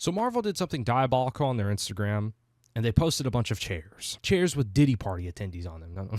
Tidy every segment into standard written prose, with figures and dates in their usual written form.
So Marvel did something diabolical on their Instagram, and they posted a bunch of chairs. Chairs with Diddy Party attendees on them. No,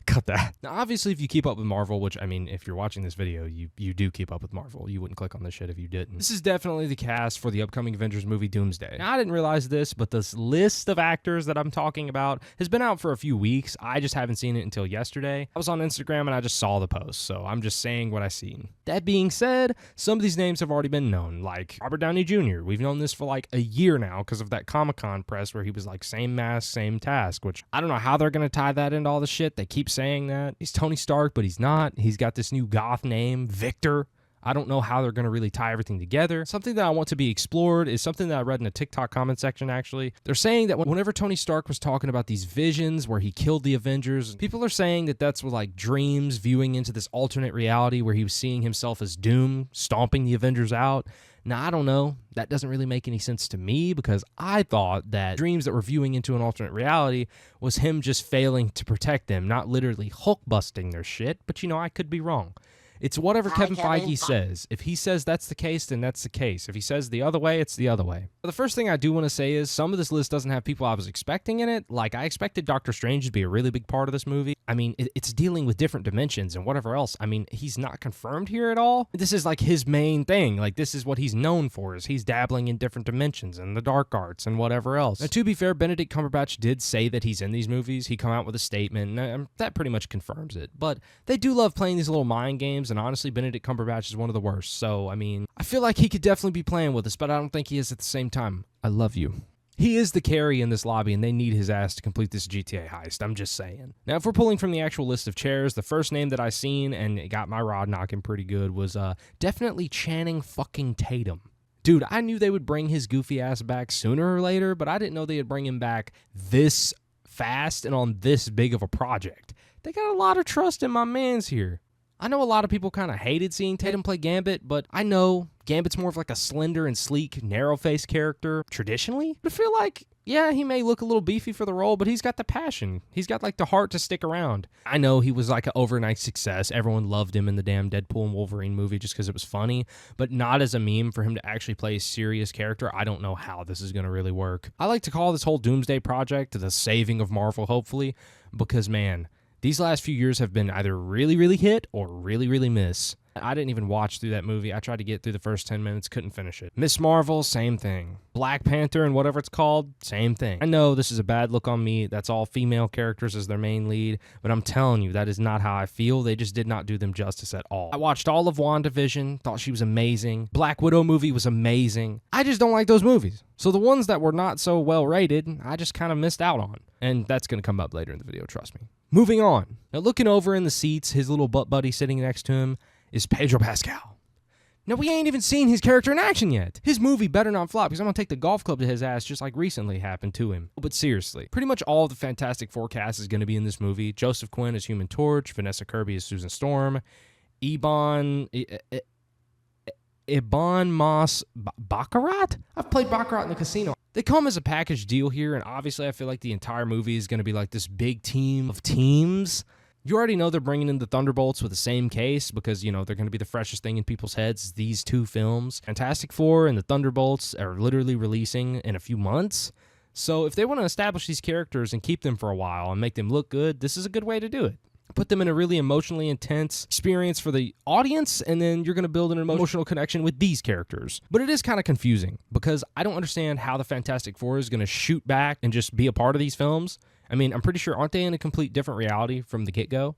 cut that. Now, obviously, if you keep up with Marvel, which, I mean, if you're watching this video, you do keep up with Marvel. You wouldn't click on this shit if you didn't. This is definitely the cast for the upcoming Avengers movie Doomsday. Now, I didn't realize this, but this list of actors that I'm talking about has been out for a few weeks. I just haven't seen it until yesterday. I was on Instagram, and I just saw the post, so I'm just saying what I seen. That being said, some of these names have already been known, like Robert Downey Jr. We've known this for like a year now because of that Comic-Con press where he was like, same mask, same task, which I don't know how they're going to tie that into all the shit. They keep saying that. He's Tony Stark, but he's not. He's got this new goth name, Victor. I don't know how they're going to really tie everything together. Something that I want to be explored is something that I read in a TikTok comment section, actually. They're saying that whenever Tony Stark was talking about these visions where he killed the Avengers, people are saying that that's like dreams viewing into this alternate reality where he was seeing himself as Doom, stomping the Avengers out. Now, I don't know. That doesn't really make any sense to me because I thought that dreams that were viewing into an alternate reality was him just failing to protect them, not literally Hulk busting their shit. But, you know, I could be wrong. It's whatever Kevin Feige says. If he says that's the case, then that's the case. If he says the other way, it's the other way. But the first thing I do want to say is some of this list doesn't have people I was expecting in it. Like, I expected Doctor Strange to be a really big part of this movie. I mean, it's dealing with different dimensions and whatever else. I mean, he's not confirmed here at all. This is like his main thing. Like, this is what he's known for, is he's dabbling in different dimensions and the dark arts and whatever else. Now, to be fair, Benedict Cumberbatch did say that he's in these movies. He come out with a statement, and that pretty much confirms it. But they do love playing these little mind games, and honestly, Benedict Cumberbatch is one of the worst. So, I mean, I feel like he could definitely be playing with us, but I don't think he is at the same time. I love you. He is the carry in this lobby, and they need his ass to complete this GTA heist. I'm just saying. Now, if we're pulling from the actual list of chairs, the first name that I seen, and it got my rod knocking pretty good, was definitely Channing fucking Tatum. Dude, I knew they would bring his goofy ass back sooner or later, but I didn't know they'd bring him back this fast and on this big of a project. They got a lot of trust in my mans here. I know a lot of people kind of hated seeing Tatum play Gambit, but I know Gambit's more of like a slender and sleek, narrow-faced character traditionally. But I feel like, yeah, he may look a little beefy for the role, but he's got the passion. He's got like the heart to stick around. I know he was like an overnight success. Everyone loved him in the damn Deadpool and Wolverine movie just because it was funny, but not as a meme for him to actually play a serious character. I don't know how this is going to really work. I like to call this whole Doomsday project the saving of Marvel, hopefully, because, man, these last few years have been either really, really hit or really, really miss. I didn't even watch through that movie. I tried to get through the first 10 minutes, couldn't finish it. Miss Marvel, same thing. Black Panther and whatever it's called, same thing. I know this is a bad look on me. That's all female characters as their main lead, but I'm telling you, that is not how I feel. They just did not do them justice at all. I watched all of WandaVision, thought she was amazing. Black Widow movie was amazing. I just don't like those movies. So the ones that were not so well rated, I just kind of missed out on. And that's going to come up later in the video, trust me. Moving on. Now, looking over in the seats, his little butt buddy sitting next to him is Pedro Pascal. Now, we ain't even seen his character in action yet. His movie better not flop, because I'm going to take the golf club to his ass just like recently happened to him. But seriously, pretty much all of the Fantastic Four cast is going to be in this movie. Joseph Quinn as Human Torch, Vanessa Kirby as Susan Storm, Ebon Moss Baccarat? I've played Baccarat in the casino. They come as a package deal here, and obviously I feel like the entire movie is going to be like this big team of teams. You already know they're bringing in the Thunderbolts with the same case because, you know, they're going to be the freshest thing in people's heads, these two films. Fantastic Four and the Thunderbolts are literally releasing in a few months. So if they want to establish these characters and keep them for a while and make them look good, this is a good way to do it. Put them in a really emotionally intense experience for the audience, and then you're going to build an emotional connection with these characters. But it is kind of confusing because I don't understand how the Fantastic Four is going to shoot back and just be a part of these films. I mean, I'm pretty sure, aren't they in a complete different reality from the get-go?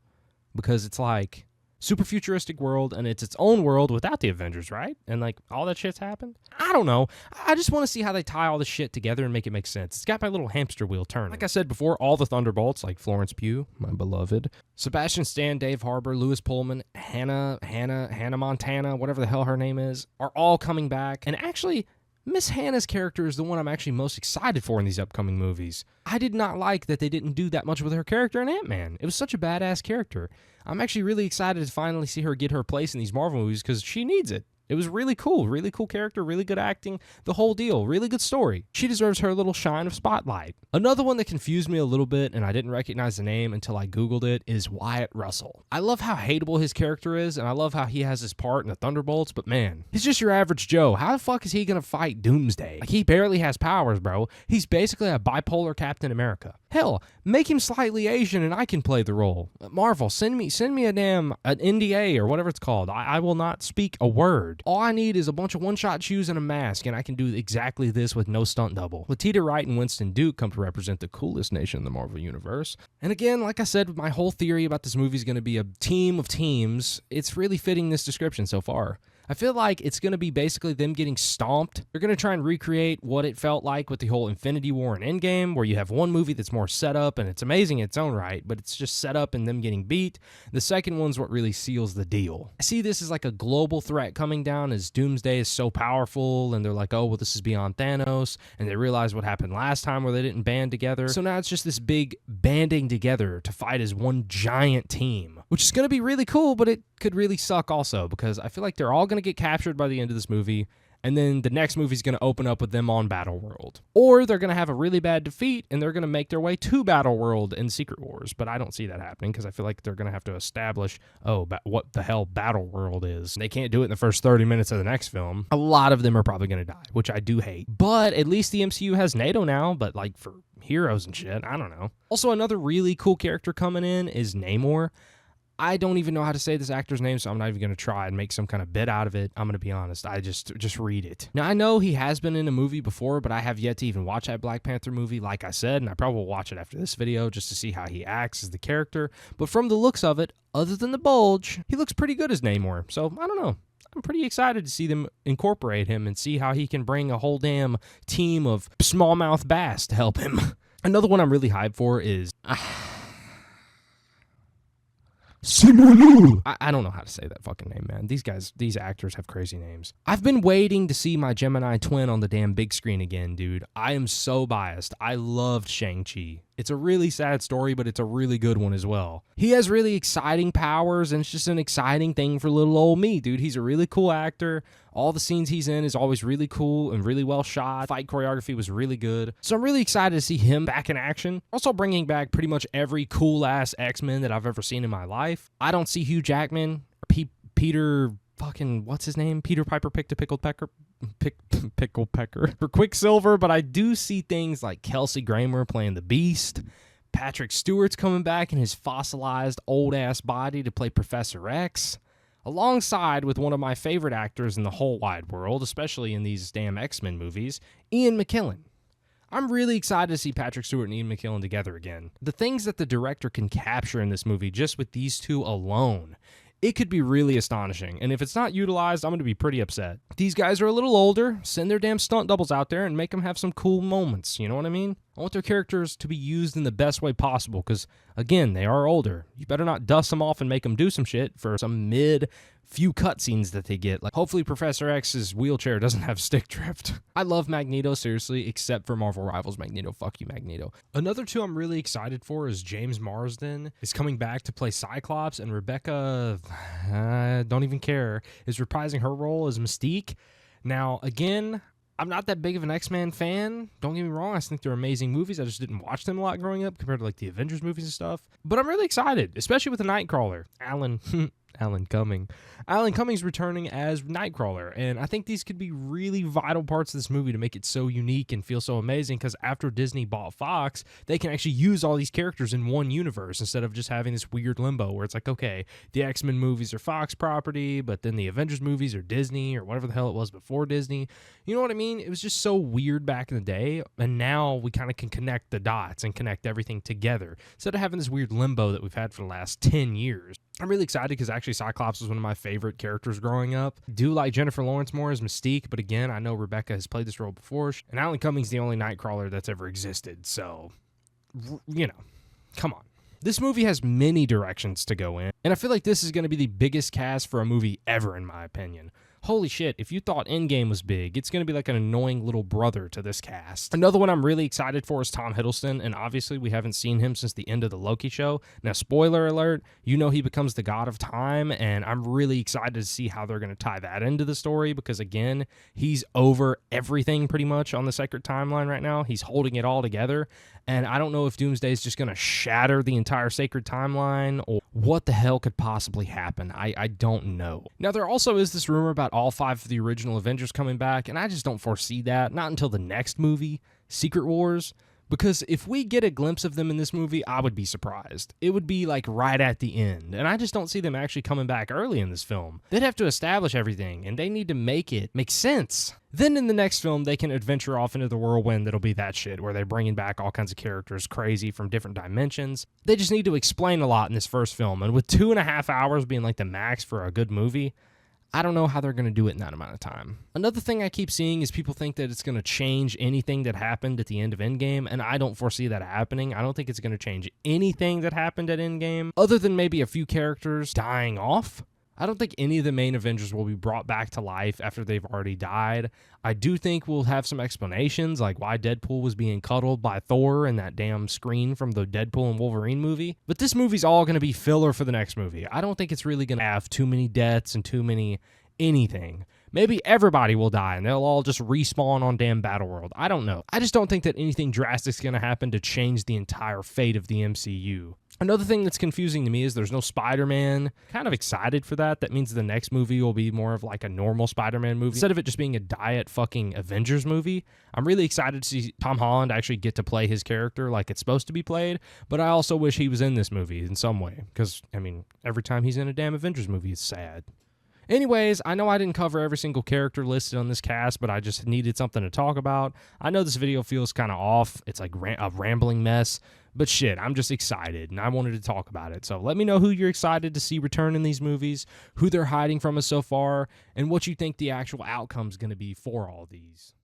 Because it's like super futuristic world, and it's its own world without the Avengers, right? And like all that shit's happened. I don't know. I just want to see how they tie all this shit together and make it make sense. It's got my little hamster wheel turning. Like I said before, all the Thunderbolts, like Florence Pugh, my beloved, Sebastian Stan, Dave Harbour, Lewis Pullman, Hannah Montana, whatever the hell her name is, are all coming back. And actually, Miss Hannah's character is the one I'm actually most excited for in these upcoming movies. I did not like that they didn't do that much with her character in Ant-Man. It was such a badass character. I'm actually really excited to finally see her get her place in these Marvel movies because she needs it. It was really cool character, really good acting, the whole deal, really good story. She deserves her little shine of spotlight. Another one that confused me a little bit, and I didn't recognize the name until I Googled it, is Wyatt Russell. I love how hateable his character is, and I love how he has his part in the Thunderbolts, but man, he's just your average Joe. How the fuck is he gonna fight Doomsday? Like, he barely has powers, bro. He's basically a bipolar Captain America. Hell, make him slightly Asian and I can play the role. Marvel, send me an NDA or whatever it's called. I will not speak a word. All I need is a bunch of one-shot shoes and a mask, and I can do exactly this with no stunt double. Letitia Wright and Winston Duke come to represent the coolest nation in the Marvel Universe. And again, like I said, my whole theory about this movie is going to be a team of teams. It's really fitting this description so far. I feel like it's going to be basically them getting stomped. They're going to try and recreate what it felt like with the whole Infinity War and Endgame, where you have one movie that's more set up, and it's amazing in its own right, but it's just set up and them getting beat. The second one's what really seals the deal. I see this as like a global threat coming down as Doomsday is so powerful, and they're like, oh, well, this is beyond Thanos, and they realize what happened last time where they didn't band together. So now it's just this big banding together to fight as one giant team, which is going to be really cool, but it could really suck also, because I feel like they're all going to get captured by the end of this movie, and then the next movie is going to open up with them on Battleworld. Or they're going to have a really bad defeat, and they're going to make their way to Battleworld in Secret Wars, but I don't see that happening, because I feel like they're going to have to establish, what the hell Battleworld is. They can't do it in the first 30 minutes of the next film. A lot of them are probably going to die, which I do hate. But at least the MCU has NATO now, but like for heroes and shit, I don't know. Also, another really cool character coming in is Namor. I don't even know how to say this actor's name, so I'm not even going to try and make some kind of bit out of it. I'm going to be honest. I just read it. Now, I know he has been in a movie before, but I have yet to even watch that Black Panther movie, like I said, and I probably will watch it after this video just to see how he acts as the character. But from the looks of it, other than the bulge, he looks pretty good as Namor. So, I don't know. I'm pretty excited to see them incorporate him and see how he can bring a whole damn team of smallmouth bass to help him. Another one I'm really hyped for is... I don't know how to say that fucking name, man. These actors have crazy names. I've been waiting to see my Gemini twin on the damn big screen again, dude. I am so biased. I loved Shang-Chi. It's a really sad story, but it's a really good one as well. He has really exciting powers, and it's just an exciting thing for little old me, dude. He's a really cool actor. All the scenes he's in is always really cool and really well shot. Fight choreography was really good. So I'm really excited to see him back in action. Also bringing back pretty much every cool-ass X-Men that I've ever seen in my life. I don't see Hugh Jackman or Peter... fucking, what's his name? Peter Piper picked a pickled pecker. Pickle Pecker for Quicksilver, but I do see things like Kelsey Grammer playing the Beast. Patrick Stewart's coming back in his fossilized old-ass body to play Professor X, alongside with one of my favorite actors in the whole wide world, especially in these damn X-Men movies, Ian McKellen. I'm really excited to see Patrick Stewart and Ian McKellen together again. The things that the director can capture in this movie just with these two alone, it could be really astonishing, and if it's not utilized, I'm going to be pretty upset. These guys are a little older. Send their damn stunt doubles out there and make them have some cool moments, you know what I mean? I want their characters to be used in the best way possible, because, again, they are older. You better not dust them off and make them do some shit for some few cutscenes that they get. Like, hopefully Professor X's wheelchair doesn't have stick drift. I love Magneto, seriously, except for Marvel Rivals Magneto. Fuck you, Magneto. Another two I'm really excited for is James Marsden is coming back to play Cyclops, and Rebecca, don't even care, is reprising her role as Mystique. Now, again, I'm not that big of an X-Men fan. Don't get me wrong. I think they're amazing movies. I just didn't watch them a lot growing up compared to like the Avengers movies and stuff. But I'm really excited, especially with the Nightcrawler. Alan Cummings returning as Nightcrawler, and I think these could be really vital parts of this movie to make it so unique and feel so amazing, because after Disney bought Fox, they can actually use all these characters in one universe instead of just having this weird limbo where it's like, okay, the X-Men movies are Fox property, but then the Avengers movies are Disney or whatever the hell it was before Disney. You know what I mean? It was just so weird back in the day, and now we kind of can connect the dots and connect everything together instead of having this weird limbo that we've had for the last 10 years. I'm really excited because actually Cyclops was one of my favorite characters growing up. I do like Jennifer Lawrence more as Mystique, but again, I know Rebecca has played this role before, and Alan Cummings is the only Nightcrawler that's ever existed, so, you know, come on. This movie has many directions to go in, and I feel like this is going to be the biggest cast for a movie ever, in my opinion. Holy shit, if you thought Endgame was big, it's going to be like an annoying little brother to this cast. Another one I'm really excited for is Tom Hiddleston, and obviously we haven't seen him since the end of the Loki show. Now, spoiler alert, you know he becomes the god of time, and I'm really excited to see how they're going to tie that into the story because, again, he's over everything pretty much on the Sacred Timeline right now. He's holding it all together, and I don't know if Doomsday is just going to shatter the entire Sacred Timeline or what the hell could possibly happen. I don't know. Now, there also is this rumor about all 5 of the original Avengers coming back, and I just don't foresee that. Not until the next movie, Secret Wars. Because if we get a glimpse of them in this movie, I would be surprised. It would be like right at the end. And I just don't see them actually coming back early in this film. They'd have to establish everything, and they need to make it make sense. Then in the next film, they can adventure off into the whirlwind that'll be that shit, where they're bringing back all kinds of characters crazy from different dimensions. They just need to explain a lot in this first film. And with 2.5 hours being like the max for a good movie, I don't know how they're going to do it in that amount of time. Another thing I keep seeing is people think that it's going to change anything that happened at the end of Endgame, and I don't foresee that happening. I don't think it's going to change anything that happened at Endgame, other than maybe a few characters dying off. I don't think any of the main Avengers will be brought back to life after they've already died. I do think we'll have some explanations, like why Deadpool was being cuddled by Thor in that damn screen from the Deadpool and Wolverine movie. But this movie's all going to be filler for the next movie. I don't think it's really going to have too many deaths and too many anything. Maybe everybody will die and they'll all just respawn on damn Battleworld. I don't know. I just don't think that anything drastic is going to happen to change the entire fate of the MCU. Another thing that's confusing to me is there's no Spider-Man. Kind of excited for that. That means the next movie will be more of like a normal Spider-Man movie instead of it just being a diet fucking Avengers movie. I'm really excited to see Tom Holland actually get to play his character like it's supposed to be played, but I also wish he was in this movie in some way because, I mean, every time he's in a damn Avengers movie, it's sad. Anyways, I know I didn't cover every single character listed on this cast, but I just needed something to talk about. I know this video feels kind of off. It's like a rambling mess, but shit, I'm just excited, and I wanted to talk about it. So let me know who you're excited to see return in these movies, who they're hiding from us so far, and what you think the actual outcome's going to be for all these.